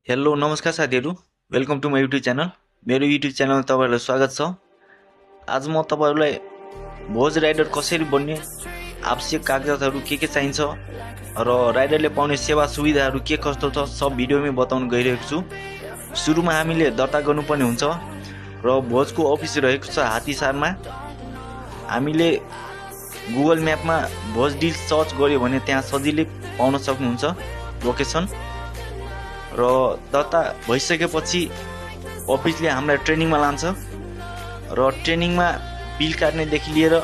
Hello नमस्कार साथीहरु, welcome to my YouTube channel. मेरो युट्युब च्यानलमा तपाईहरुलाई स्वागत छ। आज म तपाईहरुलाई भोज राइडर कसरी बन्ने, आवश्यक कागजातहरु के चाहिन्छ र राइडरले पाउने सेवा सुविधाहरु के कस्तो छ सब भिडियोमै बताउन गइरहेको छु। सुरुमा हामीले दर्ता गर्नुपर्ने हुन्छ र भोजको अफिस रहेको छ हात्तीसारमा। हामीले गुगल म्यापमा भोज डिल सर्च गर्यो भने त्यहाँ सजिलै पाउन सक्नुहुन्छ लोकेसन। र दर्ता भइसकेपछि अफिसले हामीलाई ट्रेनिङमा लान्छ र ट्रेनिङमा बिल काट्नेदेखि लिएर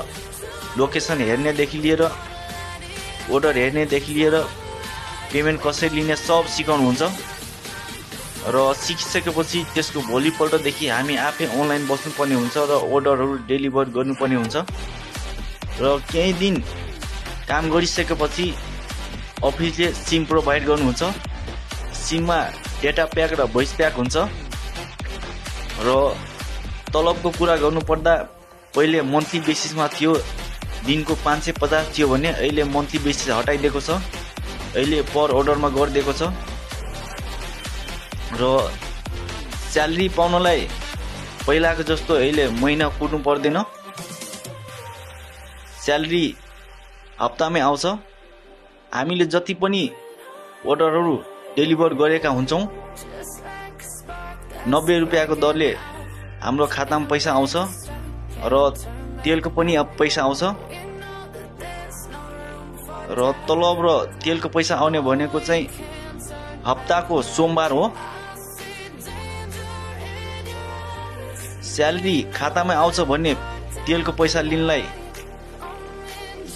लोकेसन हेर्नेदेखि लिएर अर्डर हेर्नेदेखि लिएर पेमेन्ट कसरी लिने सब सिकाउनुहुन्छ। र सिकिसकेपछि त्यसको भोलिपल्टदेखि हामी आफै अनलाइन बस्नुपर्ने हुन्छ र अर्डरहरू डेलिभर गर्नुपर्ने हुन्छ। र केही दिन काम गरिसकेपछि अफिसले सिम प्रोभाइड गर्नुहुन्छ। सिममा डेटा प्याक र भोइस प्याक हुन्छ। र तलबको कुरा गर्नुपर्दा पहिले मन्थली बेसिसमा थियो, दिनको 550 थियो भने अहिले मन्थली बेसिस हटाइदिएको छ, अहिले पर अर्डरमा गरिदिएको छ। र स्यालेरी पाउनलाई पहिलाको जस्तो अहिले महिना कुट्नु पर्दैन, स्यालेरी हप्तामै आउँछ। हामीले जति पनि अर्डरहरू डेलिभर गरेका हुन्छौं 90 रुपैयाँको दरले हाम्रो खातामा पैसा आउँछ र तेलको पनि अब पैसा आउँछ। र तलब र तेलको पैसा आउने भनेको चाहिँ हप्ताको सोमबार हो। स्यालेरी खातामा आउँछ भने तेलको पैसा लिनलाई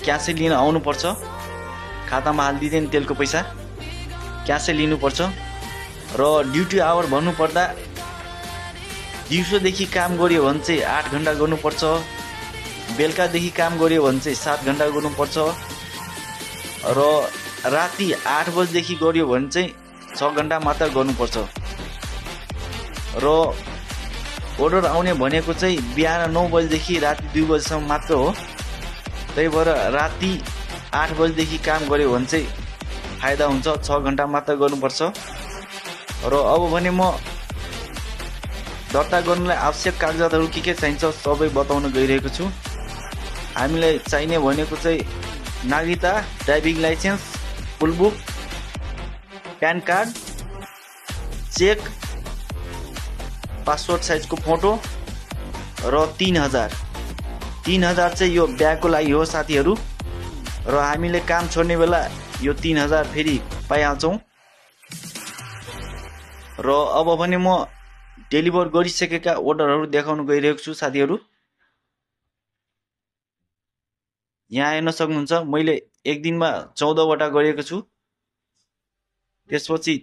क्यासै लिन आउनुपर्छ। खातामा हालिदिँदैन तेलको पैसा, क्यासै लिनुपर्छ। र ड्युटी आवर भन्नुपर्दा दिउँसोदेखि काम गर्यो भने चाहिँ 8 घण्टा गर्नुपर्छ, बेलुकादेखि काम गर्यो भने चाहिँ 7 घण्टा गर्नुपर्छ। र राति 8 बजेदेखि गर्यो भने चाहिँ 6 घण्टा मात्र गर्नुपर्छ। र अर्डर आउने भनेको चाहिँ बिहान 9 बजेदेखि राति 2 बजेसम्म मात्र हो। त्यही भएर राति 8 बजेदेखि काम गर्यो भने चाहिँ फाइदा हुन्छ, 6 घण्टा मात्र गर्नुपर्छ। र अब भने म दर्ता गर्नलाई आवश्यक कागजातहरु के चाहिन्छ सबै बताउन गइरहेको छु। हामीलाई चाहिने भनेको चाहिँ नागरिकता, driving licence, full book, PAN card, cheque, passport साइजको फोटो र 3000 चाहिँ यो ब्यागको लागि हो साथीहरु। र हामीले काम छोड्ने बेला यो 3000 फेरि पाइहाल्छौं। र अब भने म डेलिभर गरिसकेका अर्डरहरू देखाउन गइरहेको छु साथीहरु। यहाँ हेर्न सक्नुहुन्छ मैले एक दिनमा 14 वटा गरेको छु, त्यसपछि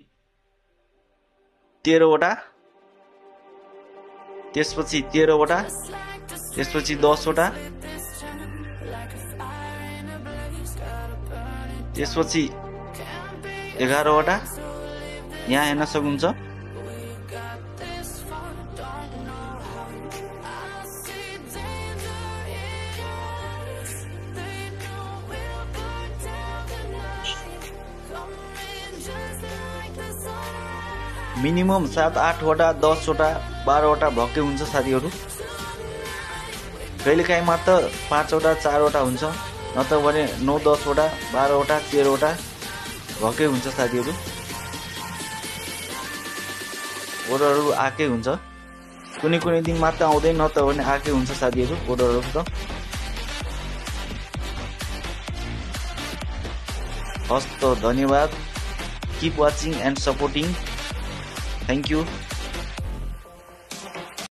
13 वटा, त्यसपछि 13 वटा, त्यसपछि 10 वटा, त्यसपछि 11 वटा। यहाँ हेर्न सक्नुहुन्छ। मिनिमम 7-8 वटा, 10 वटा, 12 वटा भक्कै हुन्छ साथीहरु। कहिलेकाहीँ मात्र 5 वटा, 4 वटा हुन्छ, नत्र भने 9-10 वटा, 12 वटा, 13 वटा भक्कै हुन्छ साथीहरु। अर्डरहरू आकै हुन्छ, कुनै दिन मात्र आउँदैन, नत्र भने आकै हुन्छ साथीहरु अर्डरहरू त। हस्त धन्यवाद। Keep watching and supporting. Thank you.